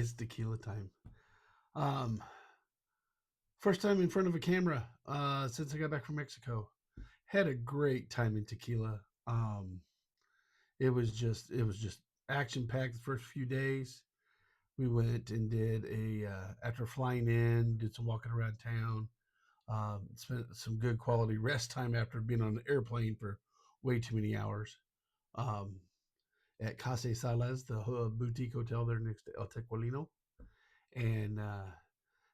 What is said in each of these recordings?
It's tequila time. Um, First time in front of a camera since I got back from Mexico. Had a great time in tequila. It was just action packed the first few days. We went and did a after flying in, did some walking around town. Spent some good quality rest time after being on an airplane for way too many hours. Um, at Casa Salas, the boutique hotel there next to El Tequilino, and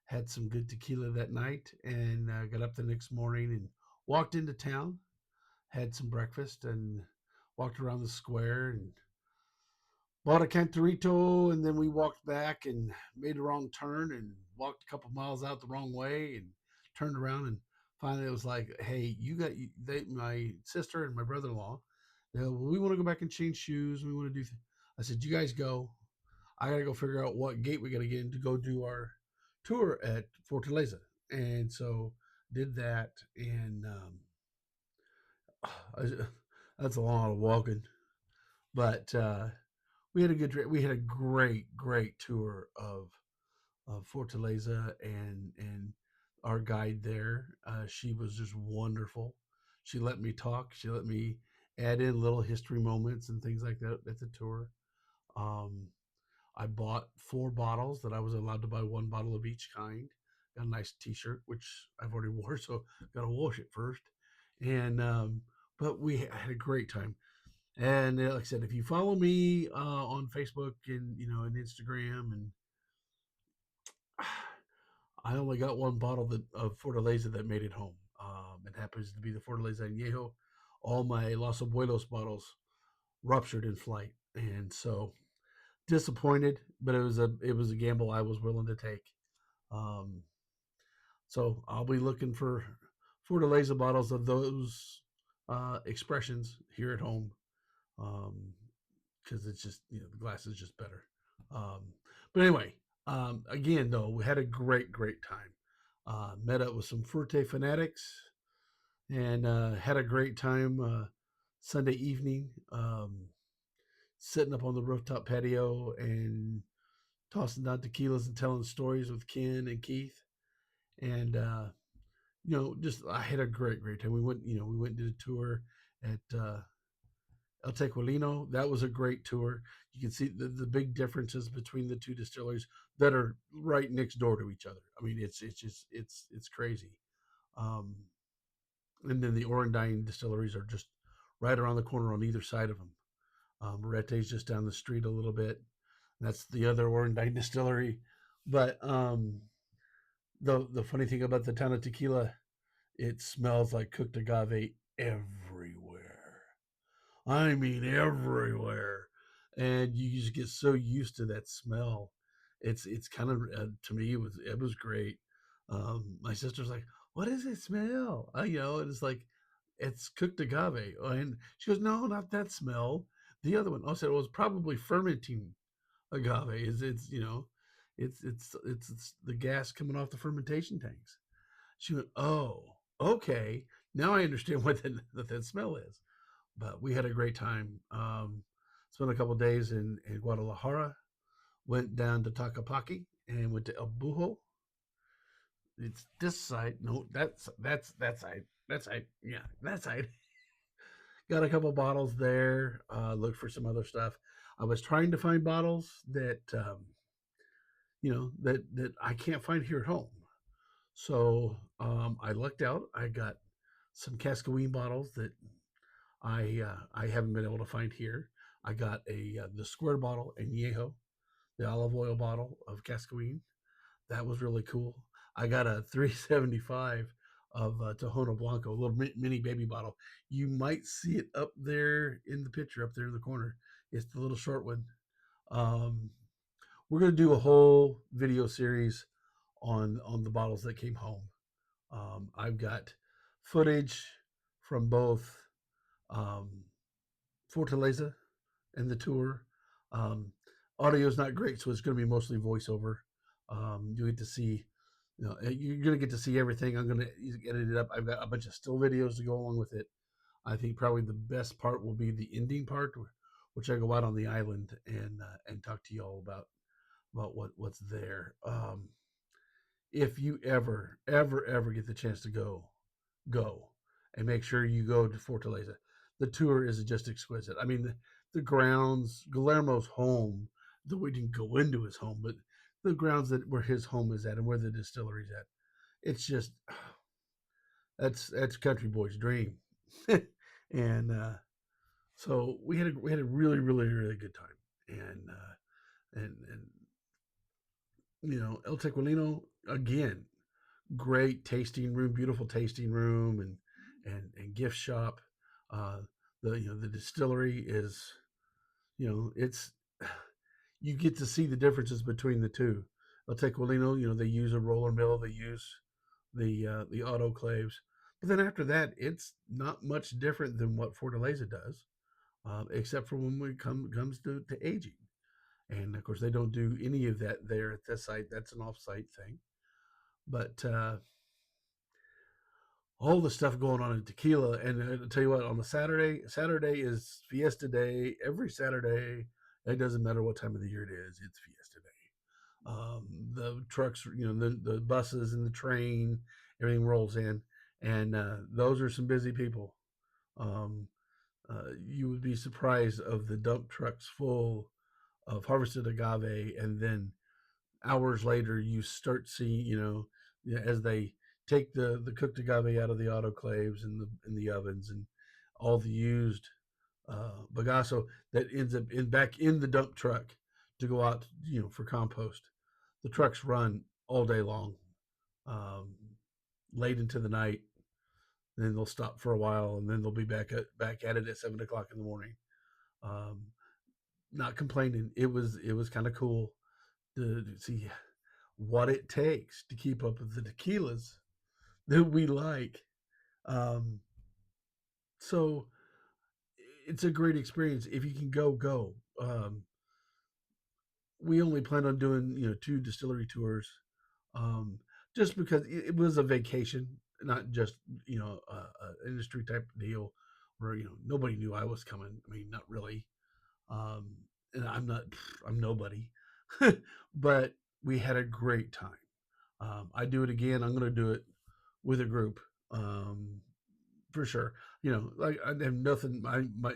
had some good tequila that night, and got up the next morning and walked into town, had some breakfast, and walked around the square and bought a cantarito, and then we walked back and made a wrong turn and walked a couple miles out the wrong way and turned around, and finally it was like, hey, my sister and my brother-in-law, we want to go back and change shoes, we want to do I said, you guys go, I gotta go figure out what gate we gotta get in to go do our tour at Fortaleza. And so did that, and that's a lot of walking, but we had a great tour of Fortaleza, and our guide there, she was just wonderful. She let me talk. She let me add in little history moments and things like that at the tour. Um, I bought 4 bottles that I was allowed to buy 1 bottle of each kind. Got a nice T-shirt, which I've already wore, so got to wash it first. And but we had a great time. And like I said, if you follow me on Facebook and and Instagram, and I only got 1 bottle of Fortaleza that made it home. It happens to be the Fortaleza Añejo. All my Los Abuelos bottles ruptured in flight, and so disappointed. But it was a gamble I was willing to take. Um, so I'll be looking for Fortaleza bottles of those expressions here at home, because it's just the glass is just better. Um, but anyway, again though, we had a great time. Met up with some Fruite fanatics and had a great time Sunday evening, sitting up on the rooftop patio and tossing down tequilas and telling stories with Ken and Keith. And just I had a great time. We went and did a tour at El Tequilino. That was a great tour. You can see the big differences between the two distilleries that are right next door to each other. I mean, it's crazy. Um, and then the Orandine distilleries are just right around the corner on either side of them. Morette's just down the street a little bit. That's the other Orandine distillery. But the funny thing about the town of Tequila, it smells like cooked agave everywhere. I mean, everywhere, and you just get so used to that smell. It's kind of to me it was great. My sister's like, "What does it smell?" And it's like it's cooked agave, and she goes, "No, not that smell. The other one." I said, "Well, it's probably fermenting agave. It's the gas coming off the fermentation tanks." She went, "Oh, okay. Now I understand what that smell is." But we had a great time. Spent a couple days in Guadalajara. Went down to Tacapaki and went to El Bujo. It's this side. No, that's that side. That side. Yeah, that side. Got a couple bottles there. Looked for some other stuff. I was trying to find bottles that I can't find here at home. So I lucked out. I got some Cascahuin bottles that I haven't been able to find here. I got the square bottle Añejo, the olive oil bottle of Cascahuin. That was really cool. I got a 375 of Tohono Blanco, a little mini baby bottle. You might see it up there in the picture, up there in the corner. It's the little short one. Um, we're gonna do a whole video series on the bottles that came home. I've got footage from both um, Fortaleza and the tour. Um, Audio is not great, so it's going to be mostly voiceover. You get to see, you're going to get to see everything. I'm going to edit it up. I've got a bunch of still videos to go along with it. I think probably the best part will be the ending part, which I go out on the island and talk to you all about. about what's there. If you ever get the chance to go and make sure you go to Fortaleza. The tour is just exquisite. I mean, the grounds, Guillermo's home, though we didn't go into his home, but the grounds that where his home is at and where the distillery's at, it's just that's country boy's dream. And so we had a really good time. And El Tequilino again, great tasting room, beautiful tasting room, and gift shop. Uh, the distillery is, it's you get to see the differences between the two. El Tequilino, they use a roller mill, they use the autoclaves, but then after that, it's not much different than what Fortaleza does, except for when it comes to aging. And of course, they don't do any of that there at this site. That's an off-site thing. But all the stuff going on in tequila, and I'll tell you what, on the Saturday is Fiesta Day. Every Saturday, it doesn't matter what time of the year it is, it's Fiesta Day. The trucks, the buses and the train, everything rolls in, and those are some busy people. Um, you would be surprised of the dump trucks full of harvested agave, and then hours later you start seeing, as they take the cooked agave out of the autoclaves and the ovens, and all the used bagasso that ends up back in the dump truck to go out, for compost. The trucks run all day long, um, late into the night. And then they'll stop for a while, and then they'll be back at it at 7 o'clock in the morning. Um, Not complaining. It was kind of cool to see what it takes to keep up with the tequilas that we like. Um, so it's a great experience. If you can go. We only plan on doing, two distillery tours, um, just because it was a vacation, not just, industry type deal where, nobody knew I was coming. I mean, not really. Um, and I'm nobody, but we had a great time. I do it again. I'm going to do it with a group, um, for sure. Like I have nothing.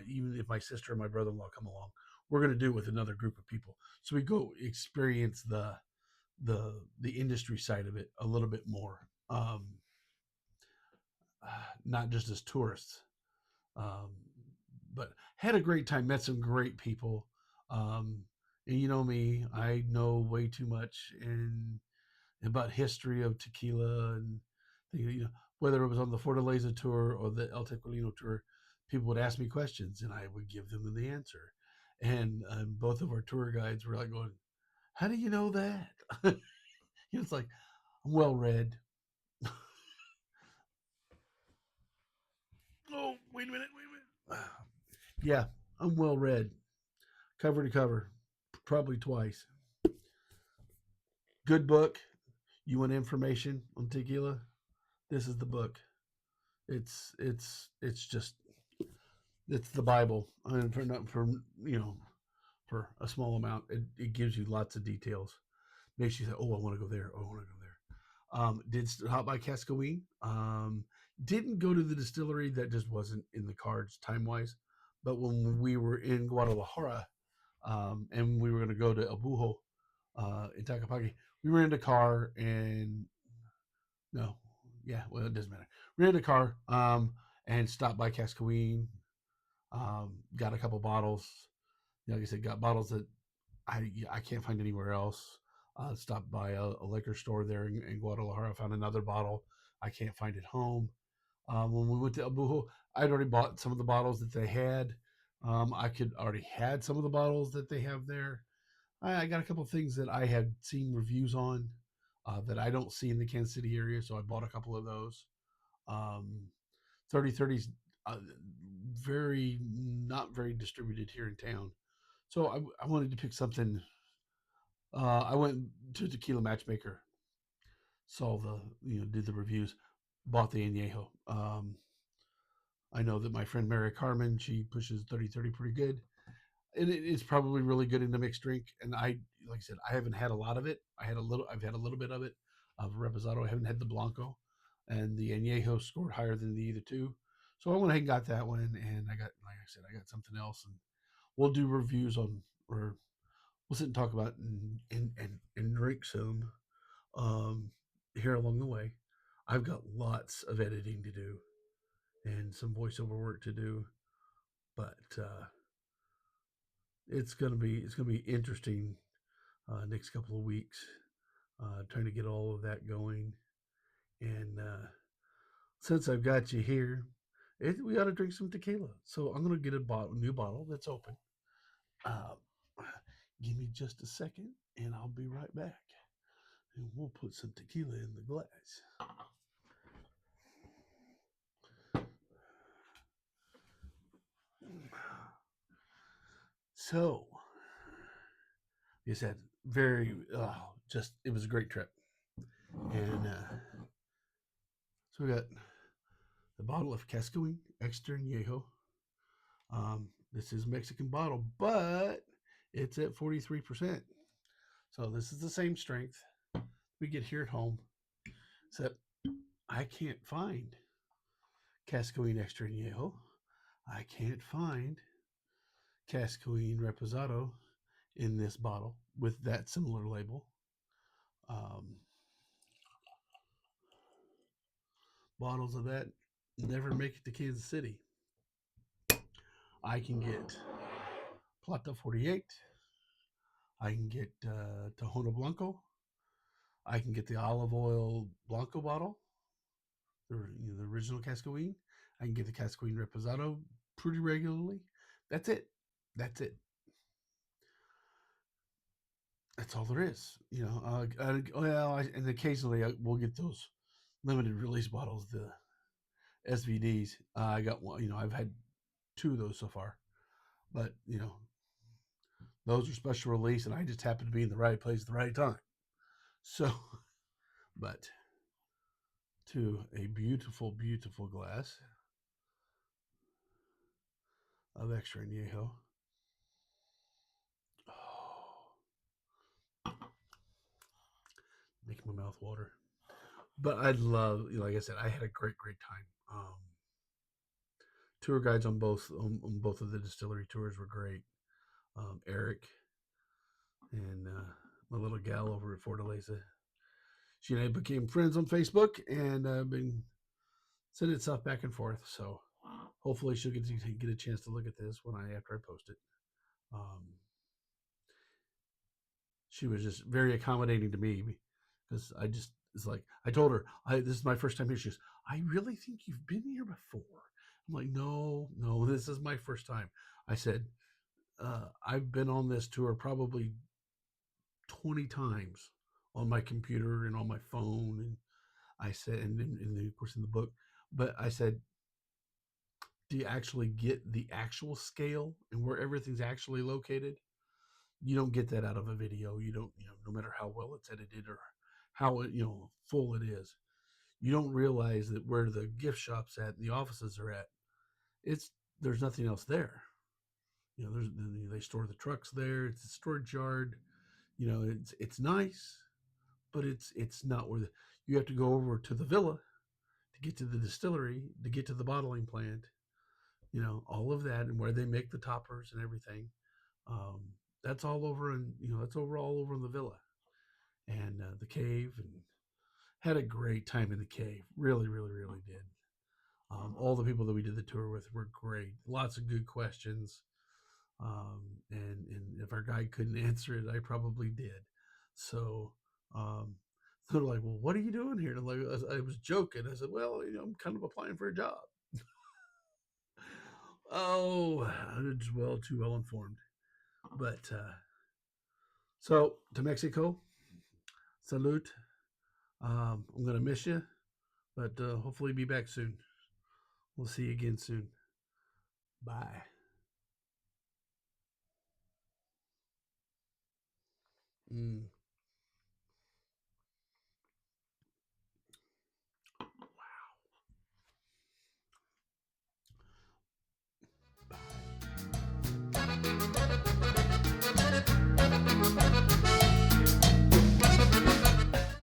Even if my sister and my brother-in-law come along, we're going to do it with another group of people. So we go experience the industry side of it a little bit more, not just as tourists. Um, but had a great time. Met some great people. Um, and you know me, I know way too much about history of tequila, and whether it was on the Fortaleza tour or the El Tequilino tour, people would ask me questions and I would give them the answer. And both of our tour guides were like going, "How do you know that?" It's like, I'm well read. Oh, wait a minute, wait a minute. Yeah, I'm well read, cover to cover, probably twice. Good book. You want information on tequila? This is the book. It's just it's the Bible. And for not for you know for a small amount, it gives you lots of details. Makes you say, "Oh, I want to go there. Oh, I want to go there." Did stop by Cascahuin. Didn't go to the distillery. That just wasn't in the cards time wise. But when we were in Guadalajara, and we were going to go to El Bujo, in Tacapaki, we rented a car and no, yeah, well, it doesn't matter. Rented a car, and stopped by Cascahuin. Got a couple bottles. Like I said, got bottles that I can't find anywhere else. Stopped by a liquor store there in Guadalajara. Found another bottle. I can't find it home. When we went to El Bujo, I'd already bought some of the bottles that they had. I could already had some of the bottles that they have there. I got a couple of things that I had seen reviews on, that I don't see in the Kansas City area, so I bought a couple of those. Um, 3030's, very not very distributed here in town, so I wanted to pick something. I went to Tequila Matchmaker, saw did the reviews, bought the añejo. I know that my friend Mary Carmen, she pushes 3030 pretty good. it's probably really good in the mixed drink. And like I said, I haven't had a lot of it. I've had a little bit of it, of Reposado. I haven't had the Blanco, and the Añejo scored higher than the other two. So I went ahead and got that one, and like I said, I got something else, and we'll do reviews on, or we'll sit and talk about and drink some here along the way. I've got lots of editing to do and some voiceover work to do, but it's gonna be interesting next couple of weeks, trying to get all of that going. And since I've got you here, we ought to drink some tequila. So I'm gonna get a new bottle that's open. Uh, Give me just a second, and I'll be right back. And we'll put some tequila in the glass. So, like I said, just it was a great trip, and so we got the bottle of Cascahuin XA. This is Mexican bottle, but it's at 43%. So this is the same strength we get here at home, except I can't find Cascahuin Extra Añejo. I can't find Cascahuin Reposado in this bottle with that similar label. Um, Bottles of that never make it to Kansas City. I can get Plata 48. I can get Tohono Blanco. I can get the olive oil Blanco bottle, the original Cascahuin. I can get the Cascahuin Reposado pretty regularly. That's it. That's it. That's all there is. And occasionally we'll get those limited release bottles, the SVDs. I got one. I've had two of those so far, but those are special release, and I just happen to be in the right place at the right time. So, but to a beautiful, beautiful glass of extra añejo. Oh, making my mouth water. But I love, like I said, I had a great, great time. Tour guides on both of the distillery tours were great. Eric and my little gal over at Fortaleza. She and I became friends on Facebook, and been sending stuff back and forth. So hopefully she'll get a chance to look at this after I post it. Um, she was just very accommodating to me because it's like I told her this is my first time here. She goes, I really think you've been here before. I'm like, no, this is my first time. I said, I've been on this tour probably 20 times on my computer and on my phone, and I said, and of course in the book, but I said, do you actually get the actual scale and where everything's actually located? You don't get that out of a video. You don't, no matter how well it's edited or how full it is, you don't realize that where the gift shops at, the offices are at, there's nothing else there. They store the trucks there. It's a storage yard. It's nice, but it's not where you have to go over to the villa to get to the distillery, to get to the bottling plant. All of that, and where they make the toppers and everything. Um, that's all over, and that's all over in the villa and the cave, and had a great time in the cave. Really, really, really did. All the people that we did the tour with were great. Lots of good questions. And if our guide couldn't answer it, I probably did. So they're like, "Well, what are you doing here?" And I was joking. I said, "Well, I'm kind of applying for a job." Oh, I'm just too well informed. But so to Mexico, salute. I'm gonna miss you, but hopefully be back soon. We'll see you again soon. Bye. Mm.